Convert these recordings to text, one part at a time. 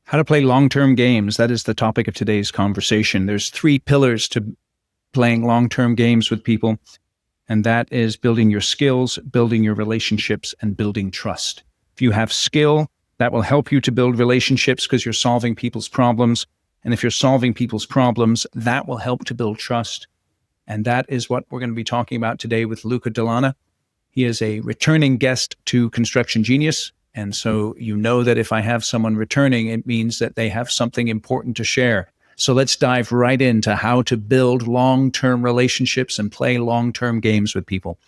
How to play long-term games. That is the topic of today's conversation. There's 3 pillars to playing long-term games with people, and that is building your skills, building your relationships, and building trust. If you have skill, that will help you to build relationships because you're solving people's problems. And if you're solving people's problems, that will help to build trust. And that is what we're going to be talking about today with Luca Dellanna. He is a returning guest to Construction Genius. And so you know that if I have someone returning, it means that they have something important to share. So let's dive right into how to build long-term relationships and play long-term games with people.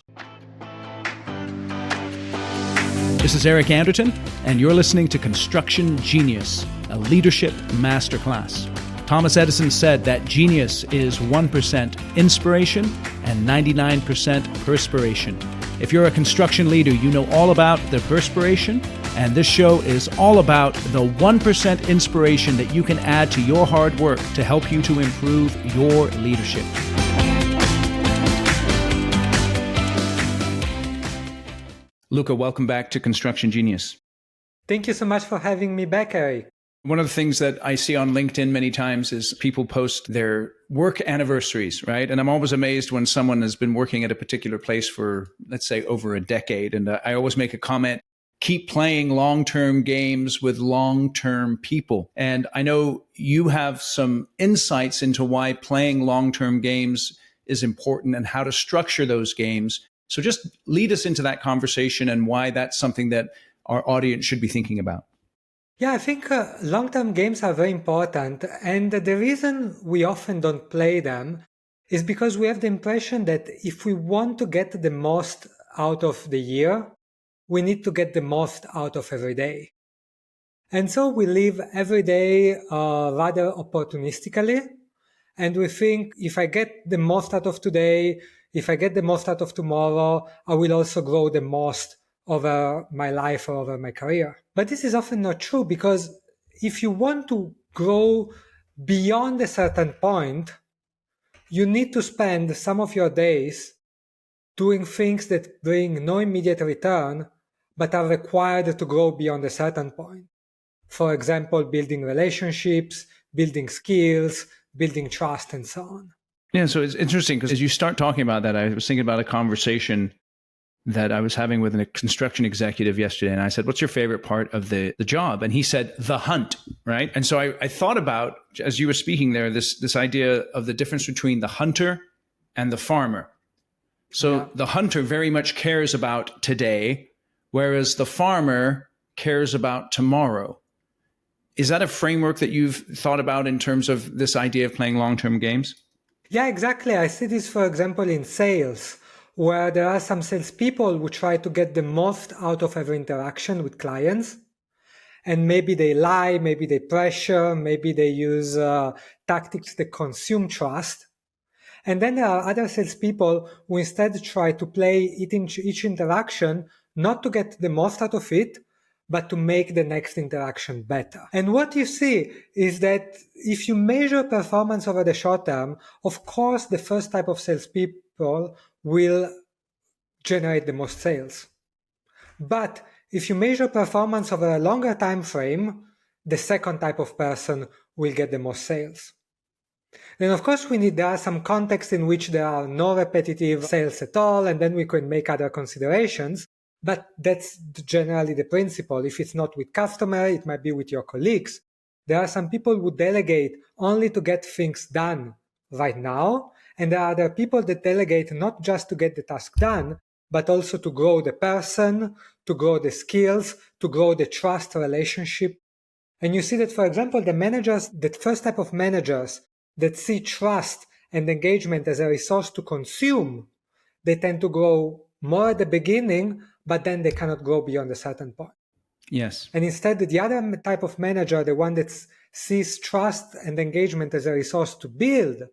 This is Eric Anderton, and you're listening to Construction Genius, a leadership masterclass. Thomas Edison said that genius is 1% inspiration and 99% perspiration. If you're a construction leader, you know all about the perspiration, and this show is all about the 1% inspiration that you can add to your hard work to help you to improve your leadership. Luca, welcome back to Construction Genius. Thank you so much for having me back, Eric. One of the things that I see on LinkedIn many times is people post their work anniversaries, right? And I'm always amazed when someone has been working at a particular place for, let's say, over a decade. And I always make a comment, keep playing long-term games with long-term people. And I know you have some insights into why playing long-term games is important and how to structure those games. So just lead us into that conversation and why that's something that our audience should be thinking about. Yeah, I think long-term games are very important. And the reason we often don't play them is because we have the impression that if we want to get the most out of the year, we need to get the most out of every day. And so we live every day rather opportunistically. And we think if I get the most out of today, if I get the most out of tomorrow, I will also grow the most over my life or over my career. But this is often not true, because if you want to grow beyond a certain point, you need to spend some of your days doing things that bring no immediate return, but are required to grow beyond a certain point. For example, building relationships, building skills, building trust, and so on. Yeah, so it's interesting because as you start talking about that, I was thinking about a conversation that I was having with a construction executive yesterday. And I said, what's your favorite part of the job? And he said, the hunt, right? And so I thought about, as you were speaking there, this idea of the difference between the hunter and the farmer. So The hunter very much cares about today, whereas the farmer cares about tomorrow. Is that a framework that you've thought about in terms of this idea of playing long-term games? Yeah, exactly. I see this, for example, in sales, where there are some salespeople who try to get the most out of every interaction with clients. And maybe they lie, maybe they pressure, maybe they use tactics that consume trust. And then there are other salespeople who instead try to play each interaction, not to get the most out of it, but to make the next interaction better. And what you see is that if you measure performance over the short term, of course, the first type of salespeople will generate the most sales. But if you measure performance over a longer time frame, the second type of person will get the most sales. Then, of course, there are some contexts in which there are no repetitive sales at all, and then we can make other considerations. But that's generally the principle. If it's not with customer, it might be with your colleagues. There are some people who delegate only to get things done right now, and there are other people that delegate not just to get the task done, but also to grow the person, to grow the skills, to grow the trust relationship. And you see that, for example, that first type of managers that see trust and engagement as a resource to consume, they tend to grow more at the beginning, but then they cannot grow beyond a certain point. Yes. And instead, the other type of manager, the one that sees trust and engagement as a resource to build,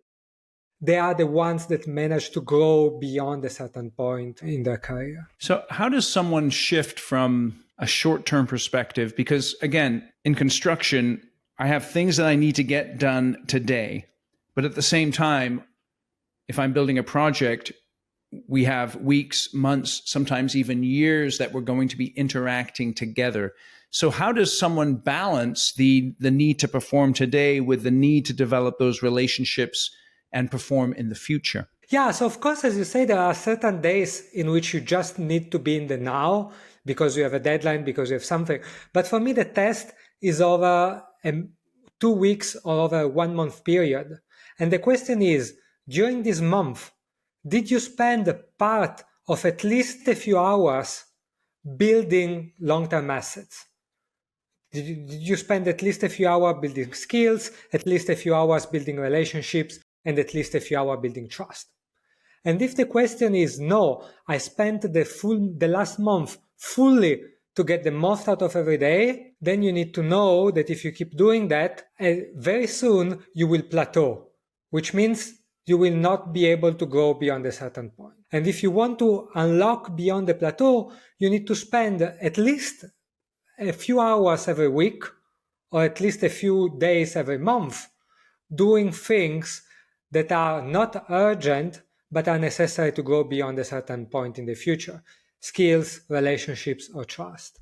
they are the ones that manage to grow beyond a certain point in their career. So how does someone shift from a short-term perspective? Because again, in construction, I have things that I need to get done today. But at the same time, if I'm building a project, we have weeks, months, sometimes even years that we're going to be interacting together. So how does someone balance the need to perform today with the need to develop those relationships and perform in the future? Yeah, so of course, as you say, there are certain days in which you just need to be in the now because you have a deadline, because you have something. But for me, the test is over 2 weeks or over a 1 month period. And the question is, during this month, did you spend a part of at least a few hours building long-term assets? Did you spend at least a few hours building skills, at least a few hours building relationships, and at least a few hours building trust? And if the question is no, I spent the last month fully to get the most out of every day, then you need to know that if you keep doing that, very soon you will plateau, which means you will not be able to go beyond a certain point. And if you want to unlock beyond the plateau, you need to spend at least a few hours every week, or at least a few days every month, doing things that are not urgent but are necessary to go beyond a certain point in the future. Skills, relationships, or trust.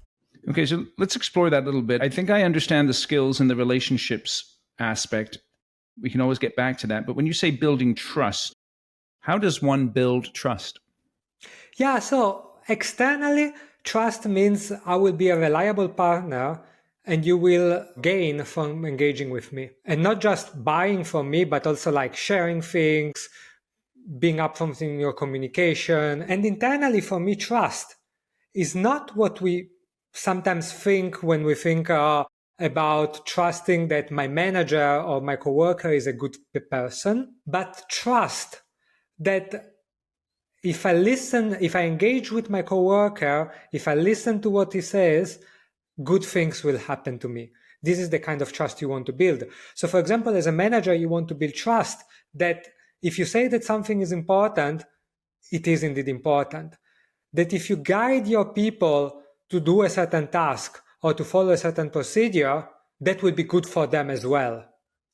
Okay, so let's explore that a little bit. I think I understand the skills and the relationships aspect. We can always get back to that. But when you say building trust, how does one build trust? Yeah, so externally, trust means I will be a reliable partner and you will gain from engaging with me. And not just buying from me, but also like sharing things, being upfront in your communication. And internally, for me, trust is not what we sometimes think when we think about trusting that my manager or my coworker is a good person, but trust that if I engage with my coworker, if I listen to what he says, good things will happen to me. This is the kind of trust you want to build. So for example, as a manager, you want to build trust that if you say that something is important, it is indeed important. That if you guide your people to do a certain task or to follow a certain procedure, that will be good for them as well.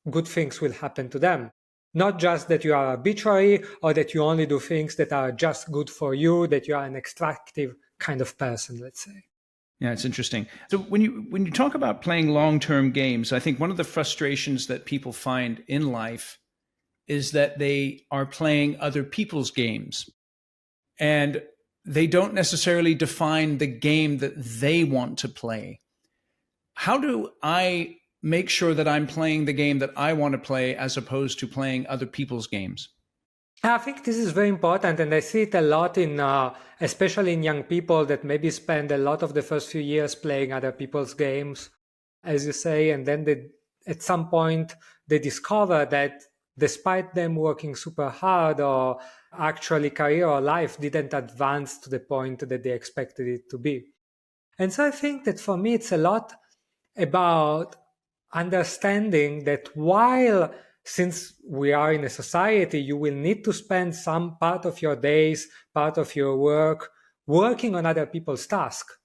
Good things will happen to them. Not just that you are arbitrary or that you only do things that are just good for you, that you are an extractive kind of person, let's say. Yeah, it's interesting. So when you talk about playing long-term games, I think one of the frustrations that people find in life is that they are playing other people's games and they don't necessarily define the game that they want to play. How do I make sure that I'm playing the game that I want to play as opposed to playing other people's games? I think this is very important, and I see it a lot in, especially in young people that maybe spend a lot of the first few years playing other people's games, as you say, and then at some point they discover that despite them working super hard, or actually career or life didn't advance to the point that they expected it to be. And so I think that for me, it's a lot about understanding that while, since we are in a society, you will need to spend some part of your days, part of your work, working on other people's tasks.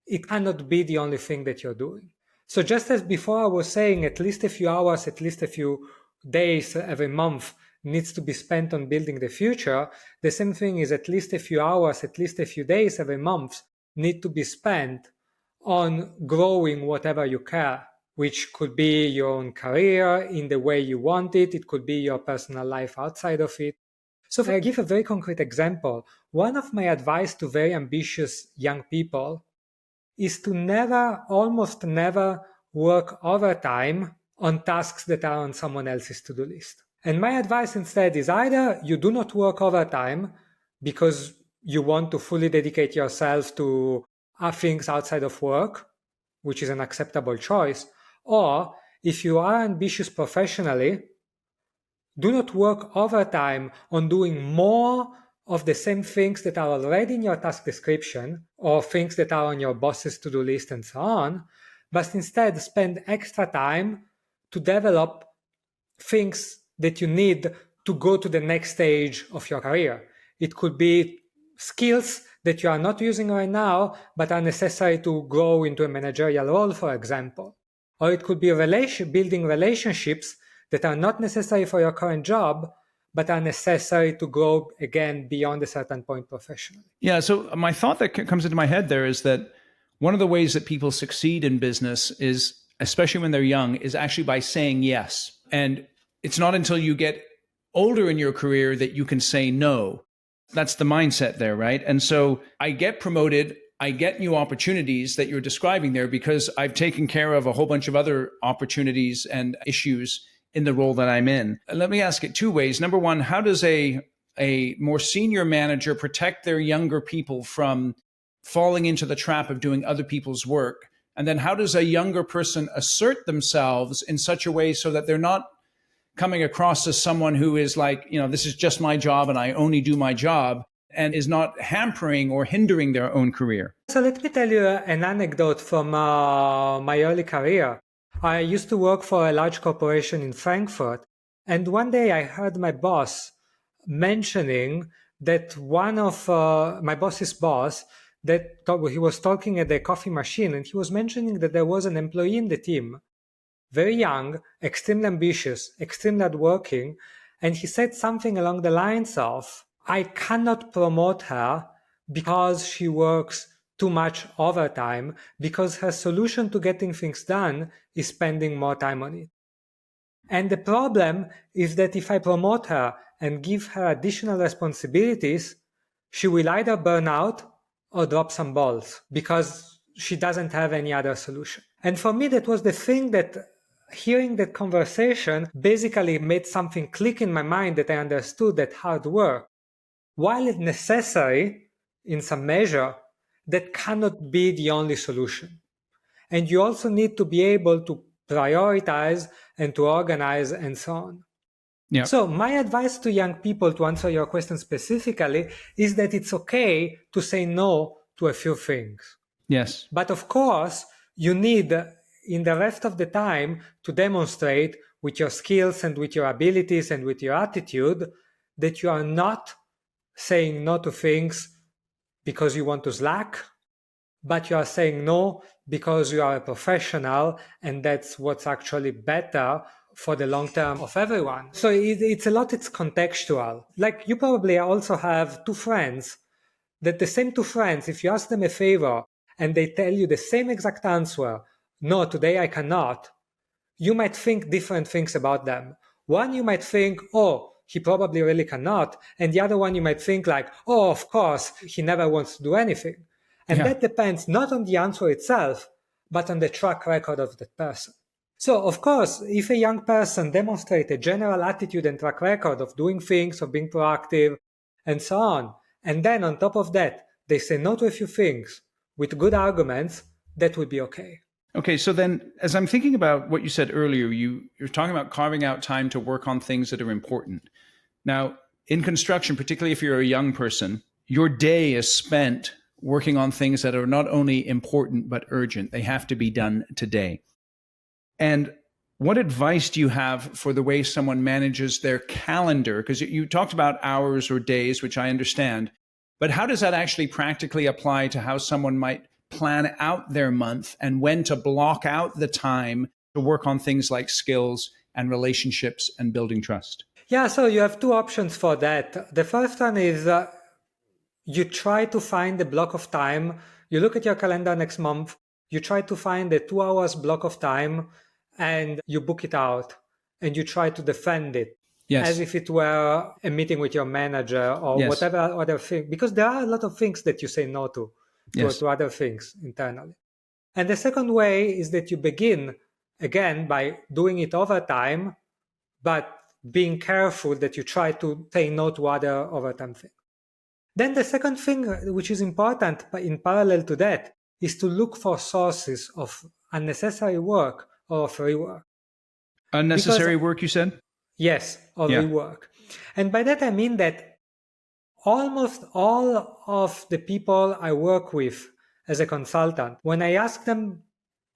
It cannot be the only thing that you're doing. So just as before I was saying, at least a few hours, at least a few days every month needs to be spent on building the future, the same thing is at least a few hours, at least a few days every month need to be spent on growing whatever you care, which could be your own career in the way you want it. It could be your personal life outside of it. So if I give a very concrete example, one of my advice to very ambitious young people is to almost never work overtime on tasks that are on someone else's to-do list. And my advice instead is either you do not work overtime because you want to fully dedicate yourself to things outside of work, which is an acceptable choice, or if you are ambitious professionally, do not work overtime on doing more of the same things that are already in your task description or things that are on your boss's to-do list and so on, but instead spend extra time to develop things that you need to go to the next stage of your career. It could be skills that you are not using right now, but are necessary to grow into a managerial role, for example. Or it could be building relationships that are not necessary for your current job, but are necessary to grow again beyond a certain point professionally. Yeah, so my thought that comes into my head there is that One of the ways that people succeed in business is, especially when they're young, is actually by saying yes. And it's not until you get older in your career that you can say no. That's the mindset there, right? And so I get promoted, I get new opportunities that you're describing there because I've taken care of a whole bunch of other opportunities and issues in the role that I'm in. Let me ask it two ways. Number one, how does a more senior manager protect their younger people from falling into the trap of doing other people's work? And then how does a younger person assert themselves in such a way so that they're not coming across as someone who is like, this is just my job and I only do my job, and is not hampering or hindering their own career? So let me tell you an anecdote from my early career. I used to work for a large corporation in Frankfurt, and one day I heard my boss mentioning that one of my boss's boss, that he was talking at the coffee machine, and he was mentioning that there was an employee in the team, very young, extremely ambitious, extremely hardworking, and he said something along the lines of, I cannot promote her because she works too much overtime, because her solution to getting things done is spending more time on it. And the problem is that if I promote her and give her additional responsibilities, she will either burn out or drop some balls because she doesn't have any other solution. And for me, that was the thing that hearing that conversation basically made something click in my mind, that I understood that hard work, while it's necessary in some measure, that cannot be the only solution. And you also need to be able to prioritize and to organize and so on. Yeah. So my advice to young people, to answer your question specifically, is that it's okay to say no to a few things. Yes. But of course, you need in the rest of the time to demonstrate with your skills and with your abilities and with your attitude that you are not saying no to things because you want to slack, but you are saying no because you are a professional, and that's what's actually better for the long term of everyone. So it's contextual. Like, you probably also have two friends, that the same two friends, if you ask them a favor and they tell you the same exact answer, no, today I cannot, you might think different things about them. One, you might think, oh, he probably really cannot. And the other one, you might think like, oh, of course, he never wants to do anything. And that depends not on the answer itself, but on the track record of that person. So, of course, if a young person demonstrates a general attitude and track record of doing things, of being proactive, and so on, and then on top of that, they say no to a few things with good arguments, that would be okay. Okay, so then as I'm thinking about what you said earlier, you're talking about carving out time to work on things that are important. Now, in construction, particularly if you're a young person, your day is spent working on things that are not only important, but urgent. They have to be done today. And what advice do you have for the way someone manages their calendar? Because you talked about hours or days, which I understand, but how does that actually practically apply to how someone might plan out their month and when to block out the time to work on things like skills and relationships and building trust? Yeah, so you have two options for that. The first one is you try to find a block of time. You look at your calendar next month, you try to find a 2 hours block of time and you book it out and you try to defend it. Yes. As if it were a meeting with your manager or Yes. whatever other thing, because there are a lot of things that you say no to other things internally. And the second way is that you begin again by doing it over time, but being careful that you try to say no to other overtime things. Then the second thing, which is important in parallel to that, is to look for sources of unnecessary work or free work. Unnecessary work, you said? Yes, or rework. And by that I mean that almost all of the people I work with as a consultant, when I ask them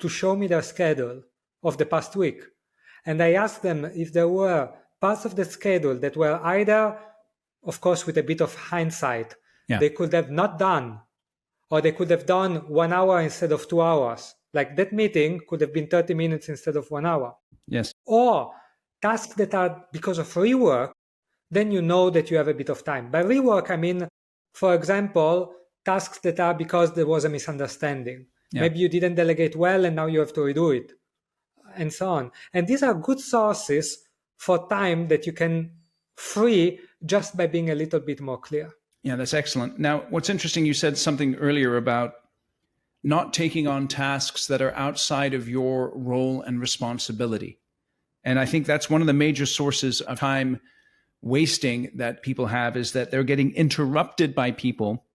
to show me their schedule of the past week, and I ask them if there were parts of the schedule that were either, of course, with a bit of hindsight, they could have not done, or they could have done 1 hour instead of 2 hours. Like that meeting could have been 30 minutes instead of 1 hour. Yes. Or tasks that are because of rework, then you know that you have a bit of time. By rework, I mean, for example, tasks that are because there was a misunderstanding. Yeah. Maybe you didn't delegate well and now you have to redo it, and so on. And these are good sources for time that you can free just by being a little bit more clear. Yeah, that's excellent. Now, what's interesting, you said something earlier about not taking on tasks that are outside of your role and responsibility. And I think that's one of the major sources of time wasting that people have, is that they're getting interrupted by people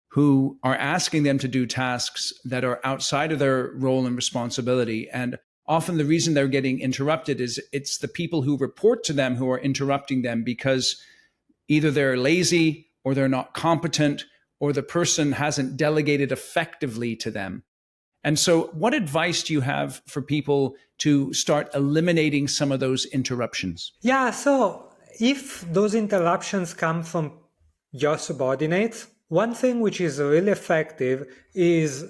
who are asking them to do tasks that are outside of their role and responsibility. And often the reason they're getting interrupted is it's the people who report to them who are interrupting them, because either they're lazy or they're not competent or the person hasn't delegated effectively to them. And so what advice do you have for people to start eliminating some of those interruptions? Yeah, so if those interruptions come from your subordinates, one thing which is really effective is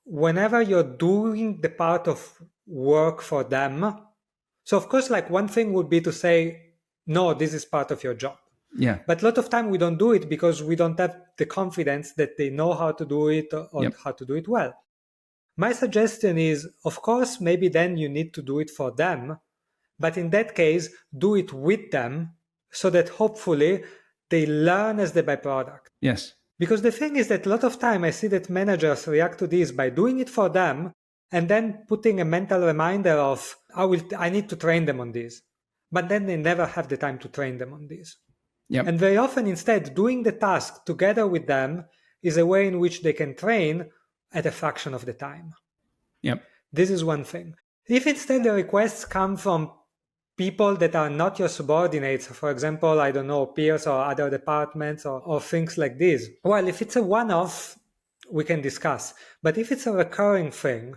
whenever you're doing the part of work for them. So of course, like one thing would be to say, no, this is part of your job. Yeah. But a lot of time we don't do it because we don't have the confidence that they know how to do it or how to do it well. My suggestion is, of course, maybe then you need to do it for them, but in that case, do it with them so that hopefully they learn as the byproduct. Yes. Because the thing is that a lot of time I see that managers react to this by doing it for them and then putting a mental reminder of, I need to train them on this. But then they never have the time to train them on this. Yep. And very often instead, doing the task together with them is a way in which they can train at a fraction of the time. Yep. This is one thing. If instead the requests come from people that are not your subordinates, for example, I don't know, peers or other departments or things like this, well, if it's a one-off, we can discuss. But if it's a recurring thing,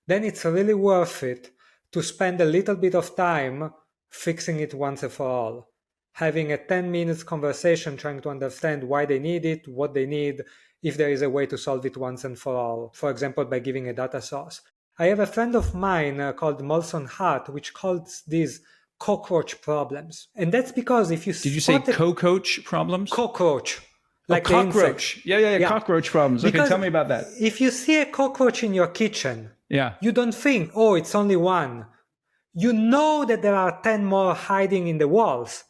then it's really worth it to spend a little bit of time fixing it once and for all. Having a 10 minutes conversation trying to understand why they need it, what they need, if there is a way to solve it once and for all, for example, by giving a data source. I have a friend of mine called Molson Hart, which calls these cockroach problems. And that's because if you Did you say co-coach problems? Cockroach. Like cockroach. Yeah, cockroach problems. Because okay, tell me about that. If you see a cockroach in your kitchen, yeah, you don't think, oh, it's only one. You know that there are 10 more hiding in the walls.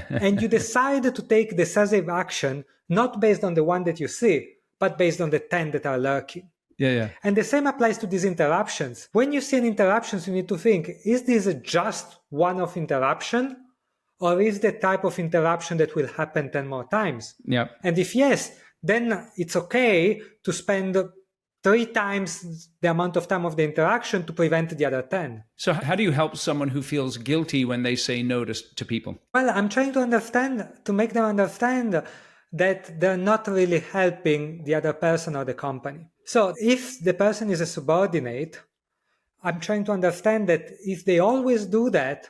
And you decide to take decisive action, not based on the one that you see, but based on the 10 that are lurking. Yeah. And the same applies to these interruptions. When you see an interruption, you need to think, is this just one-off interruption? Or is the type of interruption that will happen 10 more times? Yeah. And if yes, then it's okay to spend 3 times the amount of time of the interaction to prevent the other 10. So how do you help someone who feels guilty when they say no to people? Well, I'm trying to make them understand that they're not really helping the other person or the company. So if the person is a subordinate, I'm trying to understand that if they always do that,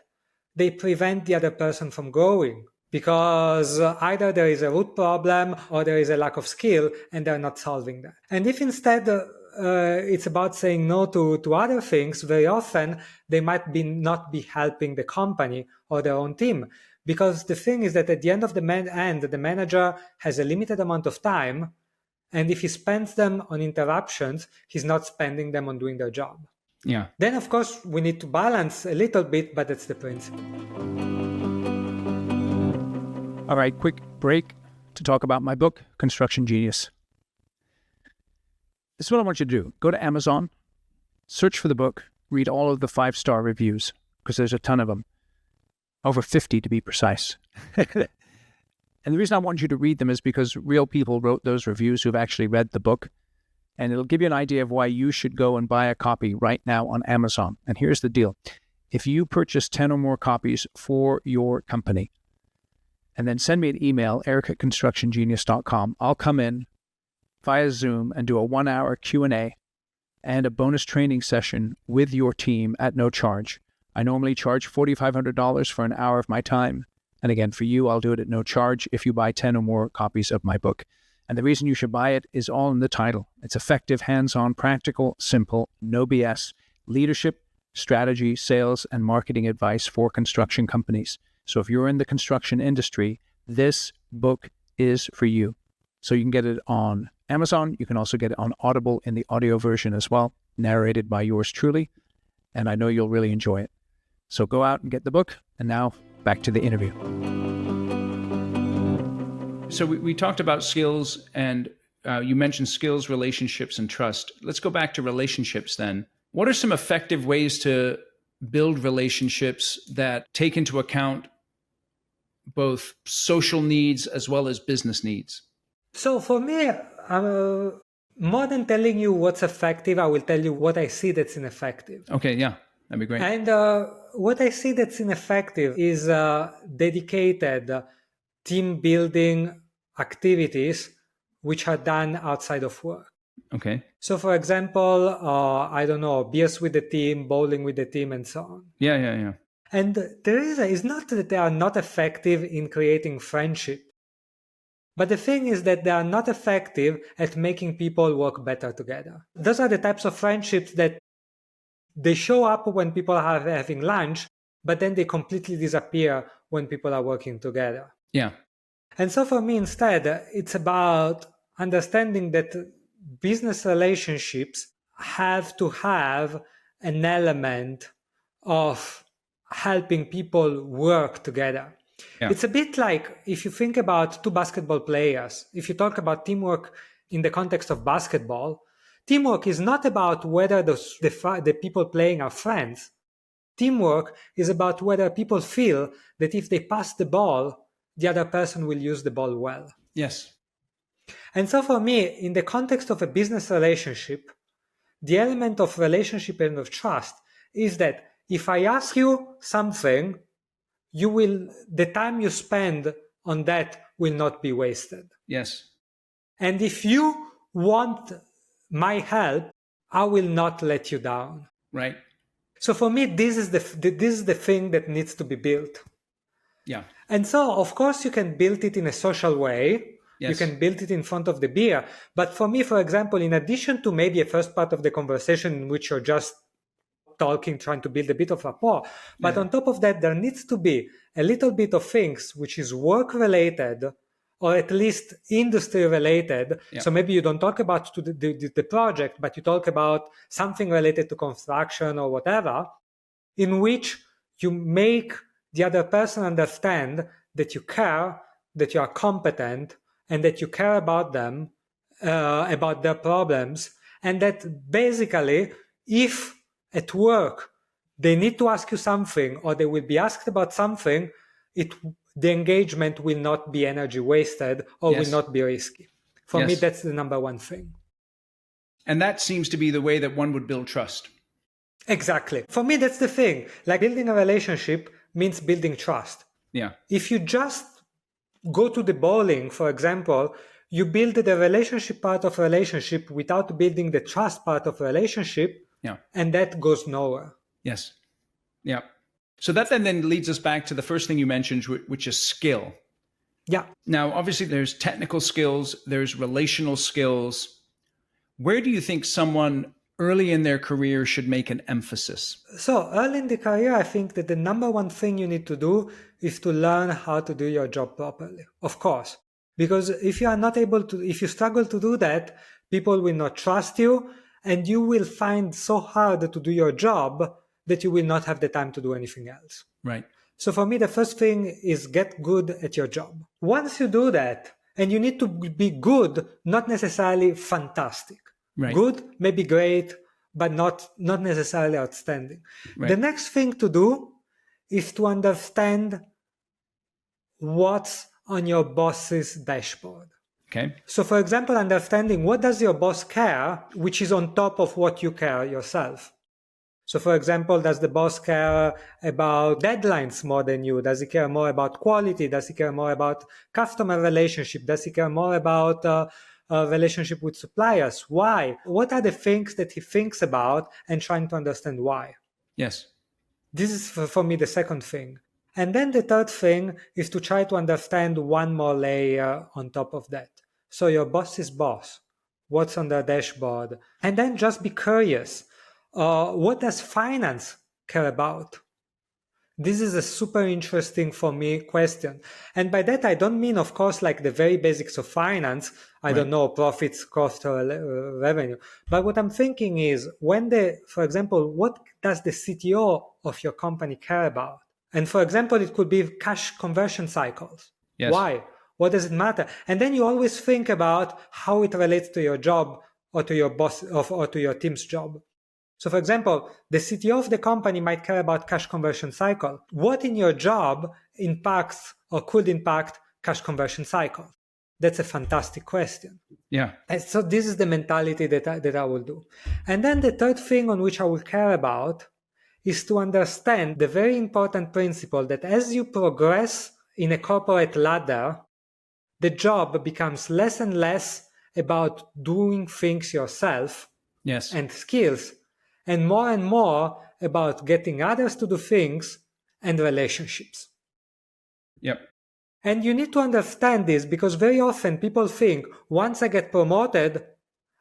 they prevent the other person from growing, because either there is a root problem or there is a lack of skill and they're not solving that. And if instead it's about saying no to other things, very often they might not be helping the company or their own team. Because the thing is that at the end of the manager has a limited amount of time, and if he spends them on interruptions, he's not spending them on doing their job. Yeah. Then, of course, we need to balance a little bit, but that's the principle. All right, quick break to talk about my book, Construction Genius. This is what I want you to do. Go to Amazon, search for the book, read all of the 5-star reviews, because there's a ton of them. Over 50 to be precise. And the reason I want you to read them is because real people wrote those reviews who've actually read the book. And it'll give you an idea of why you should go and buy a copy right now on Amazon. And here's the deal. If you purchase 10 or more copies for your company, and then send me an email, eric@constructiongenius.com, I'll come in via Zoom and do a 1-hour Q&A and a bonus training session with your team at no charge. I normally charge $4,500 for an hour of my time. And again, for you, I'll do it at no charge if you buy 10 or more copies of my book. And the reason you should buy it is all in the title. It's effective, hands-on, practical, simple, no BS, leadership, strategy, sales, and marketing advice for construction companies. So if you're in the construction industry, this book is for you. So you can get it on Amazon. You can also get it on Audible in the audio version as well, narrated by yours truly. And I know you'll really enjoy it. So go out and get the book. And now back to the interview. So we talked about skills, and you mentioned skills, relationships, and trust. Let's go back to relationships then. What are some effective ways to build relationships that take into account both social needs as well as business needs? So for me, more than telling you what's effective, I will tell you what I see that's ineffective. Okay, yeah, that'd be great. And what I see that's ineffective is dedicated team building activities which are done outside of work. Okay. So, for example, I don't know, beers with the team, bowling with the team, and so on. Yeah. And the reason is not that they are not effective in creating friendship, but the thing is that they are not effective at making people work better together. Those are the types of friendships that they show up when people are having lunch, but then they completely disappear when people are working together. Yeah. And so for me, instead, it's about understanding that business relationships have to have an element of helping people work together. Yeah. It's a bit like if you think about two basketball players, if you talk about teamwork in the context of basketball, teamwork is not about whether the people playing are friends. Teamwork is about whether people feel that if they pass the ball, the other person will use the ball well. Yes. And so for me, in the context of a business relationship, the element of relationship and of trust is that if I ask you something, the time you spend on that will not be wasted. Yes. And if you want my help, I will not let you down. Right. So for me, this is the thing that needs to be built. Yeah. And so, of course, you can build it in a social way. Yes. You can build it in front of the beer. But for me, for example, in addition to maybe a first part of the conversation in which you're just talking, trying to build a bit of rapport, but on top of that, there needs to be a little bit of things which is work related, or at least industry related. Yeah. So maybe you don't talk about the project, but you talk about something related to construction or whatever, in which you make the other person understand that you care, that you are competent, and that you care about them, about their problems, and that basically, if at work they need to ask you something or they will be asked about something, the engagement will not be energy wasted or Yes. will not be risky. For me, Yes. that's the number one thing. And that seems to be the way that one would build trust. Exactly. For me, that's the thing. Like building a relationship means building trust. Yeah. If you just go to the bowling, for example, you build the relationship part of relationship without building the trust part of relationship, Yeah. and that goes nowhere. Yes. Yeah. So that then leads us back to the first thing you mentioned, which is skill. Yeah. Now, obviously, there's technical skills, there's relational skills. Where do you think someone early in their career should make an emphasis? So early in the career, I think that the number one thing you need to do is to learn how to do your job properly. Of course, because if you struggle to do that, people will not trust you, and you will find so hard to do your job that you will not have the time to do anything else. Right. So for me, the first thing is get good at your job. Once you do that, and you need to be good, not necessarily fantastic. Right. Good, maybe great, but not necessarily outstanding. Right. The next thing to do is to understand what's on your boss's dashboard. Okay. So for example, understanding what does your boss care, which is on top of what you care yourself. So for example, does the boss care about deadlines more than you? Does he care more about quality? Does he care more about customer relationship? Does he care more about relationship with suppliers? Why? What are the things that he thinks about, and trying to understand why? Yes. This is for me the second thing. And then the third thing is to try to understand one more layer on top of that. So your boss's boss, what's on their dashboard? And then just be curious. What does finance care about? This is a super interesting for me question. And by that, I don't mean, of course, like the very basics of finance. I don't know, profits, cost, or revenue. But what I'm thinking is for example, what does the CTO of your company care about? And for example, it could be cash conversion cycles. Yes. Why? What does it matter? And then you always think about how it relates to your job or to your boss or to your team's job. So for example, the CTO of the company might care about cash conversion cycle. What in your job impacts or could impact cash conversion cycle? That's a fantastic question. Yeah. And so this is the mentality that I will do. And then the third thing on which I will care about is to understand the very important principle that as you progress in a corporate ladder, the job becomes less and less about doing things yourself Yes. and skills, and more about getting others to do things and relationships. Yep. And you need to understand this because very often people think once I get promoted,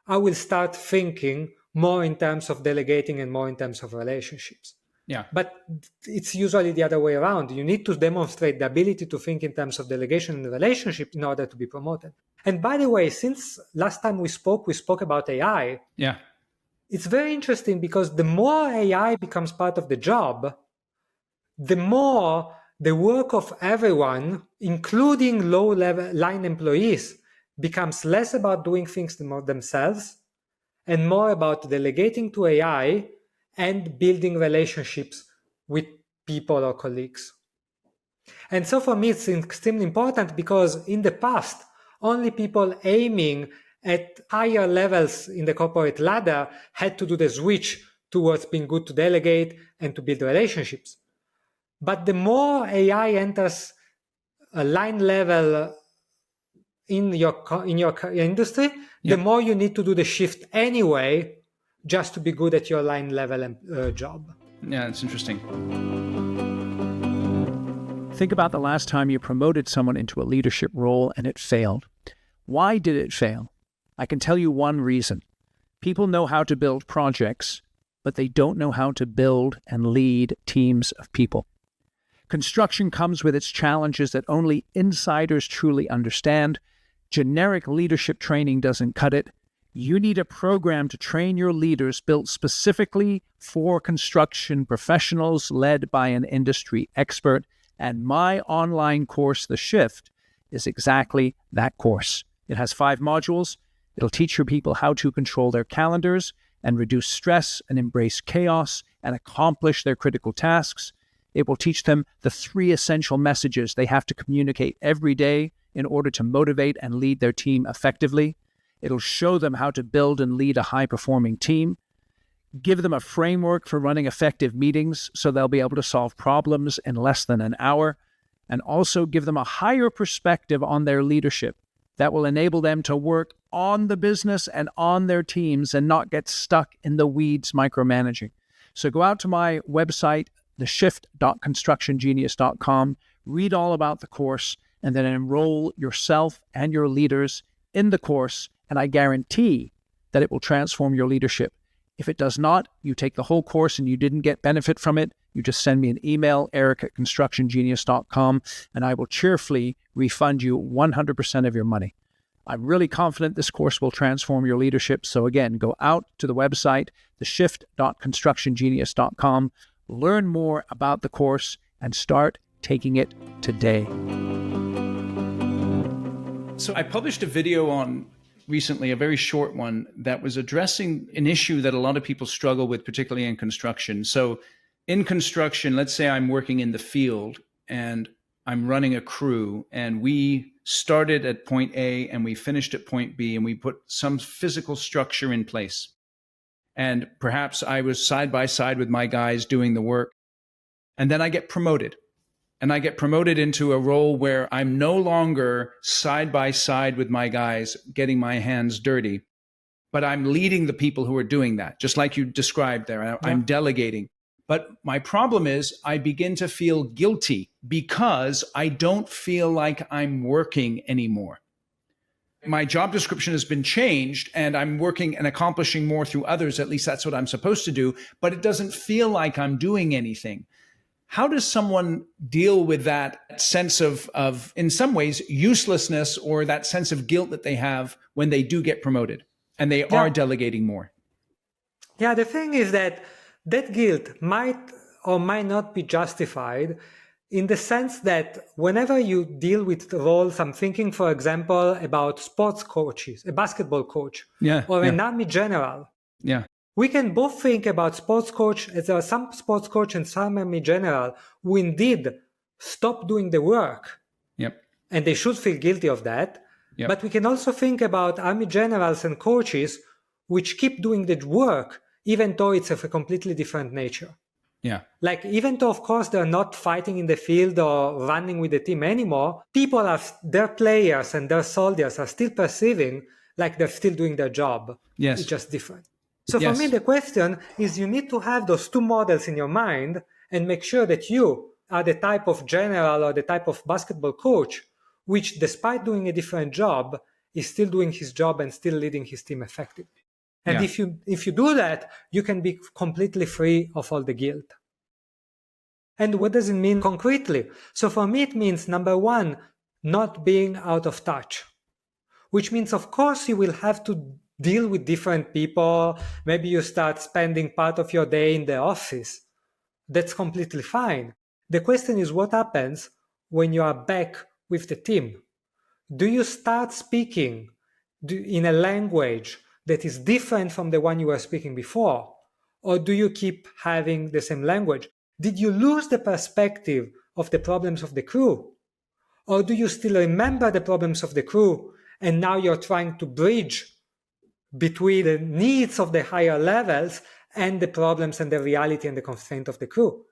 I will start thinking more in terms of delegating and more in terms of relationships. Yeah. But it's usually the other way around. You need to demonstrate the ability to think in terms of delegation and relationship in order to be promoted. And by the way, since last time we spoke about AI. Yeah. It's very interesting because the more AI becomes part of the job, the more the work of everyone, including low-level line employees, becomes less about doing things themselves and more about delegating to AI and building relationships with people or colleagues. And so for me, it's extremely important because in the past, only people aiming at higher levels in the corporate ladder had to do the switch towards being good to delegate and to build relationships. But the more AI enters a line level in your industry, the more you need to do the shift anyway, just to be good at your line level job. Yeah, it's interesting. Think about the last time you promoted someone into a leadership role and it failed. Why did it fail? I can tell you one reason. People know how to build projects, but they don't know how to build and lead teams of people. Construction comes with its challenges that only insiders truly understand. Generic leadership training doesn't cut it. You need a program to train your leaders built specifically for construction professionals led by an industry expert. And my online course, The Shift, is exactly that course. It has 5 modules. It'll teach your people how to control their calendars and reduce stress and embrace chaos and accomplish their critical tasks. It will teach them the 3 essential messages they have to communicate every day in order to motivate and lead their team effectively. It'll show them how to build and lead a high-performing team, give them a framework for running effective meetings so they'll be able to solve problems in less than an hour, and also give them a higher perspective on their leadership that will enable them to work on the business and on their teams and not get stuck in the weeds micromanaging. So go out to my website, theshift.constructiongenius.com, read all about the course, and then enroll yourself and your leaders in the course, and I guarantee that it will transform your leadership. If it does not, you take the whole course and you didn't get benefit from it, you just send me an email, eric@constructiongenius.com, and I will cheerfully refund you 100% of your money. I'm really confident this course will transform your leadership. So again, go out to the website, theshift.constructiongenius.com, learn more about the course, and start taking it today. So I published a video on recently, a very short one, that was addressing an issue that a lot of people struggle with, particularly in construction. So in construction, let's say I'm working in the field and I'm running a crew, and we started at point A and we finished at point B, and we put some physical structure in place. And perhaps I was side by side with my guys doing the work. And then I get promoted. And I get promoted into a role where I'm no longer side by side with my guys getting my hands dirty, but I'm leading the people who are doing that, just like you described there. I'm delegating. But my problem is I begin to feel guilty because I don't feel like I'm working anymore. My job description has been changed and I'm working and accomplishing more through others. At least that's what I'm supposed to do, but it doesn't feel like I'm doing anything. How does someone deal with that sense of in some ways, uselessness or that sense of guilt that they have when they do get promoted and they are Yeah. delegating more? Yeah, the thing is that that guilt might or might not be justified in the sense that whenever you deal with roles, I'm thinking, for example, about sports coaches, a basketball coach, Yeah. or Yeah. an army general. Yeah. We can both think about sports coach, as there are some sports coach and some army general who indeed stop doing the work, Yep. and they should feel guilty of that. Yep. But we can also think about army generals and coaches which keep doing the work, even though it's of a completely different nature. Yeah. Like, even though, of course, they're not fighting in the field or running with the team anymore, people are, their players and their soldiers are still perceiving like they're still doing their job. Yes. It's just different. So Yes. for me, the question is, you need to have those two models in your mind and make sure that you are the type of general or the type of basketball coach which, despite doing a different job, is still doing his job and still leading his team effectively. And Yeah. if you do that, you can be completely free of all the guilt. And what does it mean concretely? So for me, it means, number one, not being out of touch, which means, of course, you will have to deal with different people. Maybe you start spending part of your day in the office. That's completely fine. The question is, what happens when you are back with the team? Do you start speaking in a language that is different from the one you were speaking before? Or do you keep having the same language? Did you lose the perspective of the problems of the crew? Or do you still remember the problems of the crew and now you're trying to bridge between the needs of the higher levels and the problems and the reality and the constraint of the crew?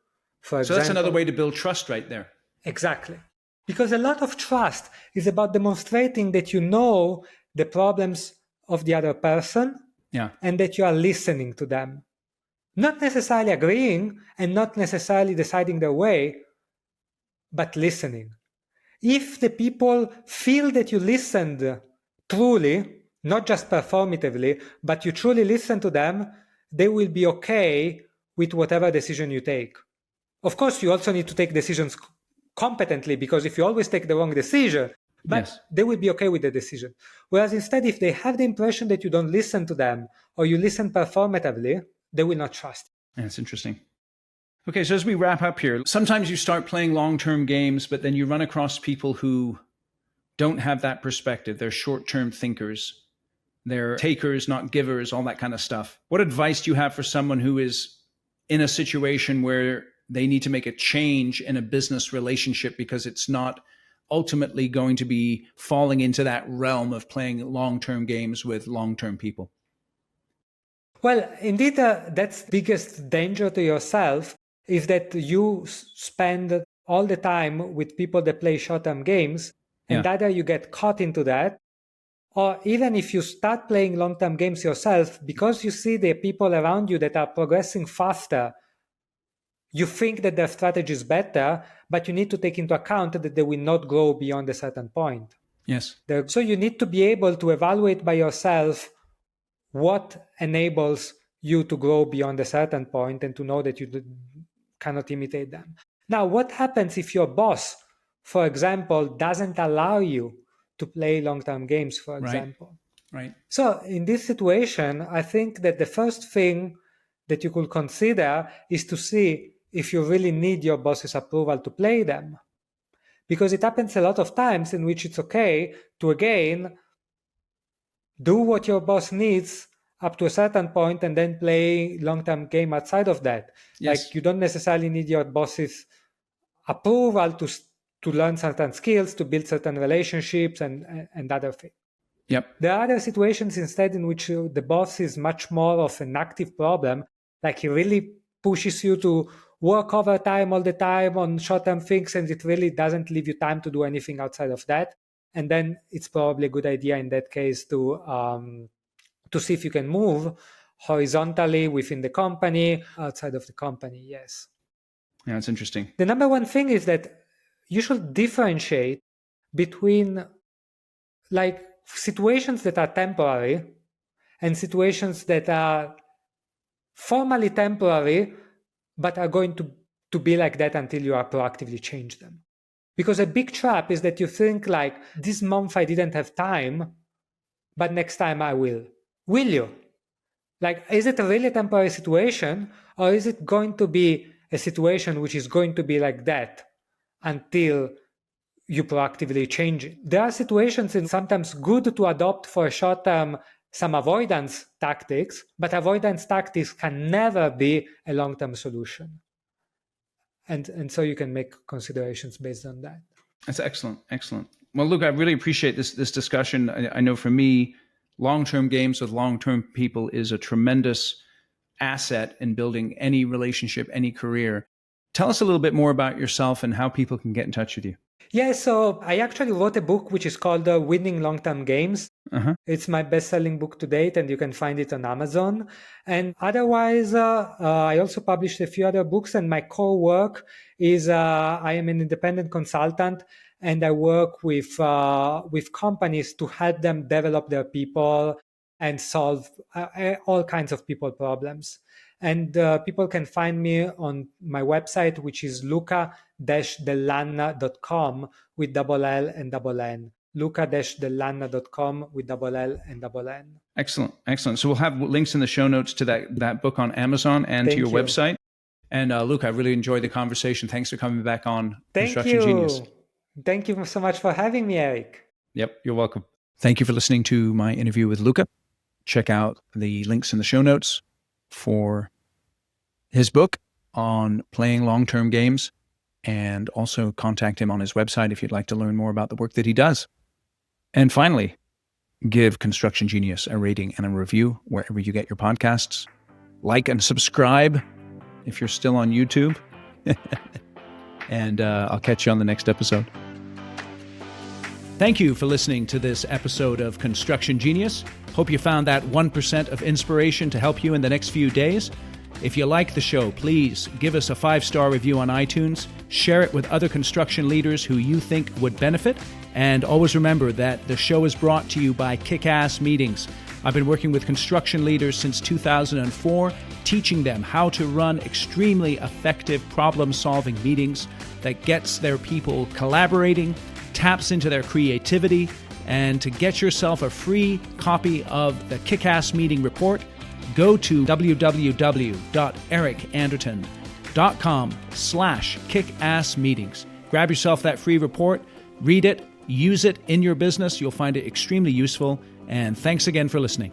For So example, that's another way to build trust right there. Exactly. Because a lot of trust is about demonstrating that you know the problems of the other person, Yeah. and that you are listening to them. Not necessarily agreeing and not necessarily deciding their way, but listening. If the people feel that you listened truly, not just performatively, but you truly listen to them, they will be okay with whatever decision you take. Of course, you also need to take decisions competently, because if you always take the wrong decision, but Yes. they will be okay with the decision. Whereas instead, if they have the impression that you don't listen to them or you listen performatively, they will not trust. That's interesting. Okay, so as we wrap up here, sometimes you start playing long-term games, but then you run across people who don't have that perspective. They're short-term thinkers. They're takers, not givers, all that kind of stuff. What advice do you have for someone who is in a situation where they need to make a change in a business relationship because it's not ultimately going to be falling into that realm of playing long-term games with long-term people? Well, indeed, that's the biggest danger to yourself, is that you spend all the time with people that play short-term games, and Yeah. either you get caught into that, or even if you start playing long-term games yourself, because you see the people around you that are progressing faster, you think that their strategy is better, but you need to take into account that they will not grow beyond a certain point. Yes. So you need to be able to evaluate by yourself what enables you to grow beyond a certain point and to know that you cannot imitate them. Now, what happens if your boss, for example, doesn't allow you to play long-term games, for example? Right. So in this situation, I think that the first thing that you could consider is to see if you really need your boss's approval to play them. Because it happens a lot of times in which it's okay to, again, do what your boss needs up to a certain point and then play long-term game outside of that. Yes. Like, you don't necessarily need your boss's approval to learn certain skills, to build certain relationships and other things. Yep. There are other situations instead in which the boss is much more of an active problem, like he really pushes you to work overtime all the time on short-term things, and it really doesn't leave you time to do anything outside of that. And then it's probably a good idea in that case to see if you can move horizontally within the company, outside of the company. Yes. Yeah, that's interesting. The number one thing is that you should differentiate between, like, situations that are temporary and situations that are formally temporary but are going to to be like that until you are proactively change them. Because a big trap is that you think like, this month I didn't have time, but next time I will. Will you? Like, is it a really temporary situation, or is it going to be a situation which is going to be like that until you proactively change it? There are situations it's sometimes good to adopt for a short term some avoidance tactics, but avoidance tactics can never be a long-term solution. And so you can make considerations based on that. That's excellent. Excellent. Well, Luca, I really appreciate this discussion. I know for me, long-term games with long-term people is a tremendous asset in building any relationship, any career. Tell us a little bit more about yourself and how people can get in touch with you. Yeah, so I actually wrote a book which is called Winning Long-Term Games. It's my best-selling book to date, and you can find it on Amazon. And otherwise, I also published a few other books, and my core work is I am an independent consultant, and I work with companies to help them develop their people and solve all kinds of people problems. And people can find me on my website, which is luca-dellanna.com with double L and double N. luca-dellanna.com with double L and double N. Excellent. Excellent. So we'll have links in the show notes to that book on Amazon and to your website. And Luca, I really enjoyed the conversation. Thanks for coming back on Construction Genius. Thank you so much for having me, Eric. Yep, you're welcome. Thank you for listening to my interview with Luca. Check out the links in the show notes for his book on playing long-term games, and also contact him on his website if you'd like to learn more about the work that he does. And finally, give Construction Genius a rating and a review wherever you get your podcasts. Like and subscribe if you're still on YouTube. And I'll catch you on the next episode. Thank you for listening to this episode of Construction Genius. Hope you found that 1% of inspiration to help you in the next few days. If you like the show, please give us a 5-star review on iTunes, share it with other construction leaders who you think would benefit, and always remember that the show is brought to you by Kick-Ass Meetings. I've been working with construction leaders since 2004, teaching them how to run extremely effective problem-solving meetings that gets their people collaborating, taps into their creativity. And to get yourself a free copy of the Kick-Ass Meeting Report, go to www.ericanderton.com/kickassmeetings. Grab yourself that free report, read it, use it in your business. You'll find it extremely useful. And thanks again for listening.